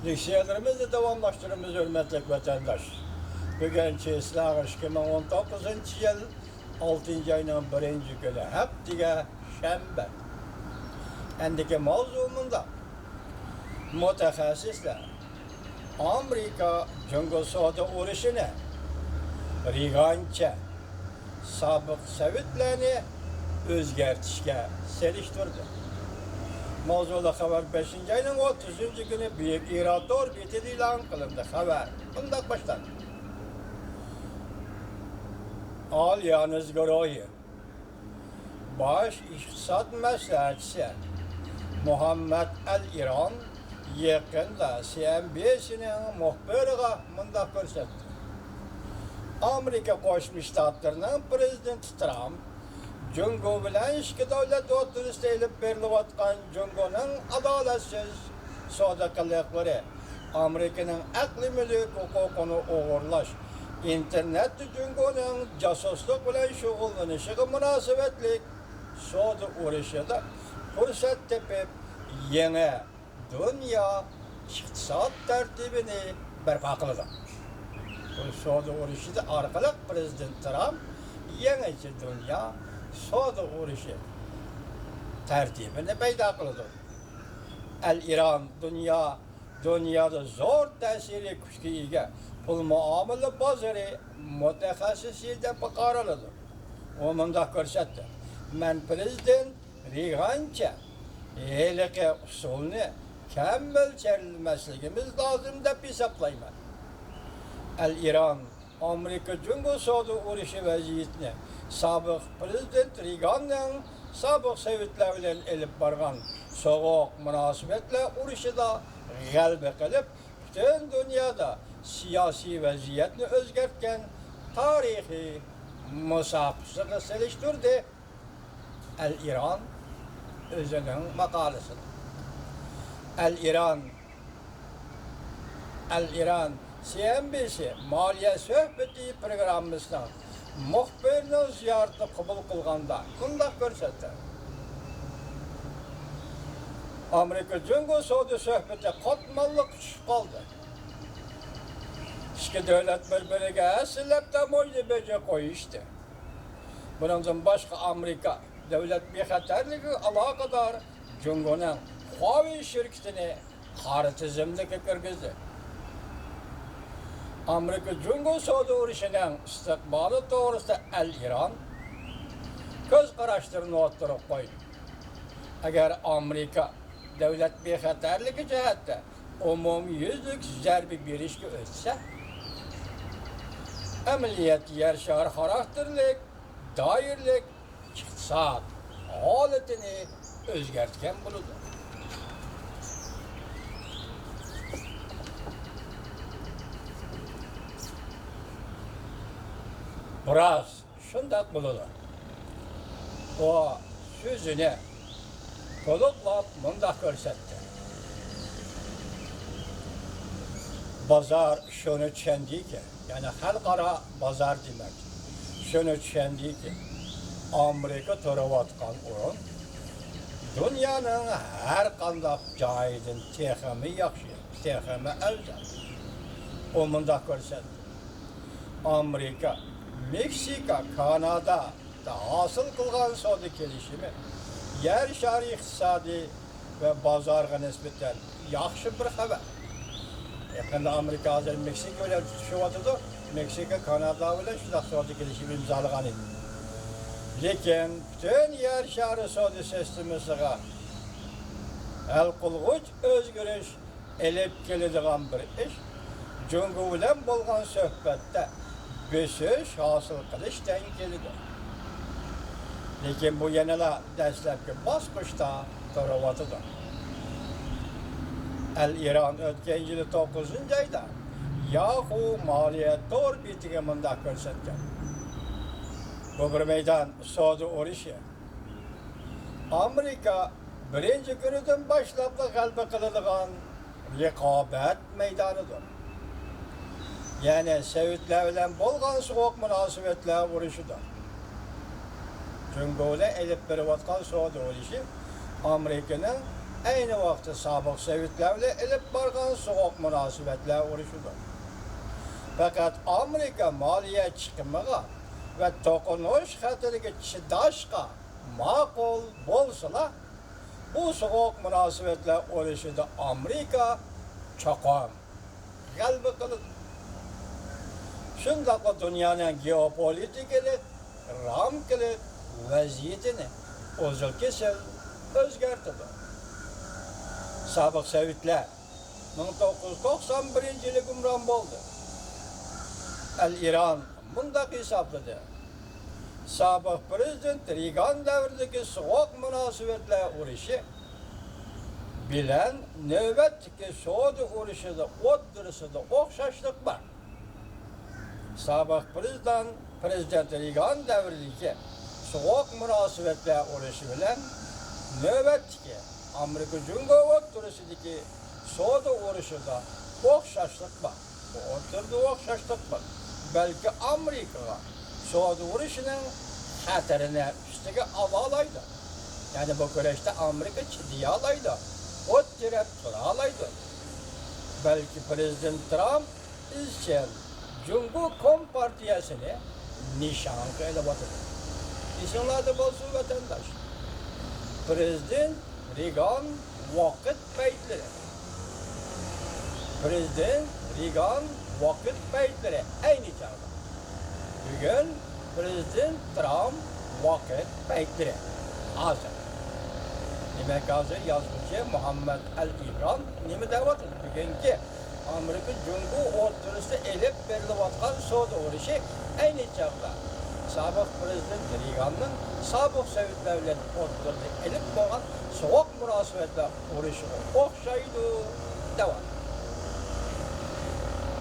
Liksiyalarımızı devamlaştırımız hürmetli vatandaş. Bugün Çeslağır 2019 yıl 6. ayının 1. günü haftiga şembe. Endiki mavzumunda mutaxassislar Amerika Jungo Savdo urushini Reagancha sobiq Sovetlarni o'zgartishga selishtirdi. Mavzuda xabar 5. ayning 30 günü Buyuk Iroq orbitida e'lon qilindi. Xabar bunday boshlandi. Alyanız Goroyi Baş iqtisod maslahatchisi Muhammad Al-Iron yaqinda CNBC'ning muxbiriga bunday ko'rsatdi. Amerika Qo'shma Shtatlarining prezidenti Trump Jungo bilan ikki davlat o'rtasida elib berilayotgan Jungoning adolatsiz savdo-qiliqlari, Amerikaning aqliy mulk huquqini o'g'irlash, internet Jungoning josuslik bilan shug'ullanishiga munosabatlik savdo urushida fursat tepib, yangi dunyo iqtisod tartibini barpo qildi. Bu savdo urushida orqali prezident Trump yangi dunyo savdo urushi tartibini paydo qildi. Al-Iron dunyoda zo'r ta'sirli kuchga ega pul muomala bozori mutaxassisi deb qaraladi. U munda ko'rsatdi. Men prezident Reagancha haliqi usulni kam mo'ljallanmasligimiz lozim deb hisoblayman. Al-Iron Amerika Jungo savdo urushi vaziyatini sobiq prezident Reaganning sobiq Sovetlar bilan elib borgan sovuq munosabatlar urushida g'alaba qilib, butun dunyoda siyosiy vaziyatni o'zgartgan tarixiy musobaqa selishtirdi. Al-Iron o'zining maqolasida. Al-Iron CNBC moliya suhbati programmasidan muxbirning ziyoratini qabul qilganda bunday ko'rsatdi. Amerika Jungo savdo suhbati qatmanli tushib qoldi. Ikki davlat bir-biriga aslab tamoyil beja qo'yishdi. Bundan boshqa Amerika davlat bexatarligi aloqador Jungoning Huawei shirkatini qora tizimga kirgizdi. Amerika Jungo savdo urushining istiqboli to'g'risida Al-Iron ko'z qarashlarini o'tirib qo'ydi. Agar Amerika davlat bexatarligi jihatda umumyuzlik zarba berishga o'tsa, amaliyot yer shar xarakterlik, doirlik, iqtisod holatini o'zgartgan bo'ladi. Biroz shunday bo'ladi. O so'zini to'liqlab bunday ko'rsatdi. Bozor shuni tushundiki, ya'ni xalqaro bozor demak. Shuni tushundiki, Amerika turayotgan o'rin dunyoning har qanday joyidan texmi yaxshi, texmi afzal. O bunday ko'rsatdi. Amerika Meksika, Kanada da hosil qilgan savdo kelishimi yer shari iqtisodiy va bozorga nisbatan yaxshi bir xabar. Yaqinda Amerika hozir Meksika bilan tutishyapti. Meksika Kanada bilan shunday savdo kelishimi imzolagan edi. Lekin butun yer shari savdo sistemasiga hal qilg'uch o'zgarish elib keladigan bir ish Jungo bilan bo'lgan suhbatda besish hosil qilishdan keladi. Lekin bu yanala dastlabki bosqichda turayotdi. Al-Iron o'tgan yili 9-oyda Yahoo moliya orbitiga bunday ko'rsatgan. Bu bir maydon savdo urushi. Amerika birinchi kunidan boshlab g'alaba qiladigan raqobat maydonidir. Yani Sovetlar bilan bo'lgan sovuq munosabatlar urushidir. Jungo'da elib berayotgan savdo urushi Amerikaning ayni vaqtda sobiq Sovetlar bilan ilib borgan sovuq munosabatlar urushidir. Faqat Amerika moliya chiqimiga va to'qinish xatiriga chidashga ma'qul bo'lsalar, bu sovuq munosabatlar urushida Amerika cho'qim g'alaba qiladi. Shundaqla dunyoning geopolitikalik, ramkalik vaziyatini o'zil-kesil o'zgartirdi. Sobiq Sovetlar 1991-yili hukmron bo'ldi. Al-Iran bundaq hisobladi. Sobiq prezident Reagan davridagi sovuq munosabatlar urushi bilan navbatdagi Saudiya urushida o'ttirisida o'xshashlik bor. Sobiq prezident Reagan davridagi sovuq munosabatlar urushi bilan navbatdagi Amerika Jungo o'ttirisidagi Saudiya urushida o'xshashlik bor. Bu o'rtada o'xshashlik bor. Balki Amerikaga Saudiya urushining xatarini ustiga olaydi. Ya'ni bu kurashda Amerika chidiy olaydi, o'ttirib tura olaydi. Balki prezident Trump izchil Jungo kompartiyasini nishon qilib o'tadi. Esinglarda bo'lsin vatandosh. Prezident Reagan vaqt paytlari. Prezident Reagan vaqt paytlari ayni chog'da. Bugun prezident Trump vaqt paytlari. Hozir. Demak, hozir yozuvchi Muhammad Al-Ibron nima deyapti? Bugungi Amerika Jungo o'rtasida elib berilayotgan Saudiya urushi ayni chog'da sobiq prezident Reaganning sobiq Sovet davlat o'rtasida elib bo'lgan sovuq munosabatlar urushiga o'xshaydi.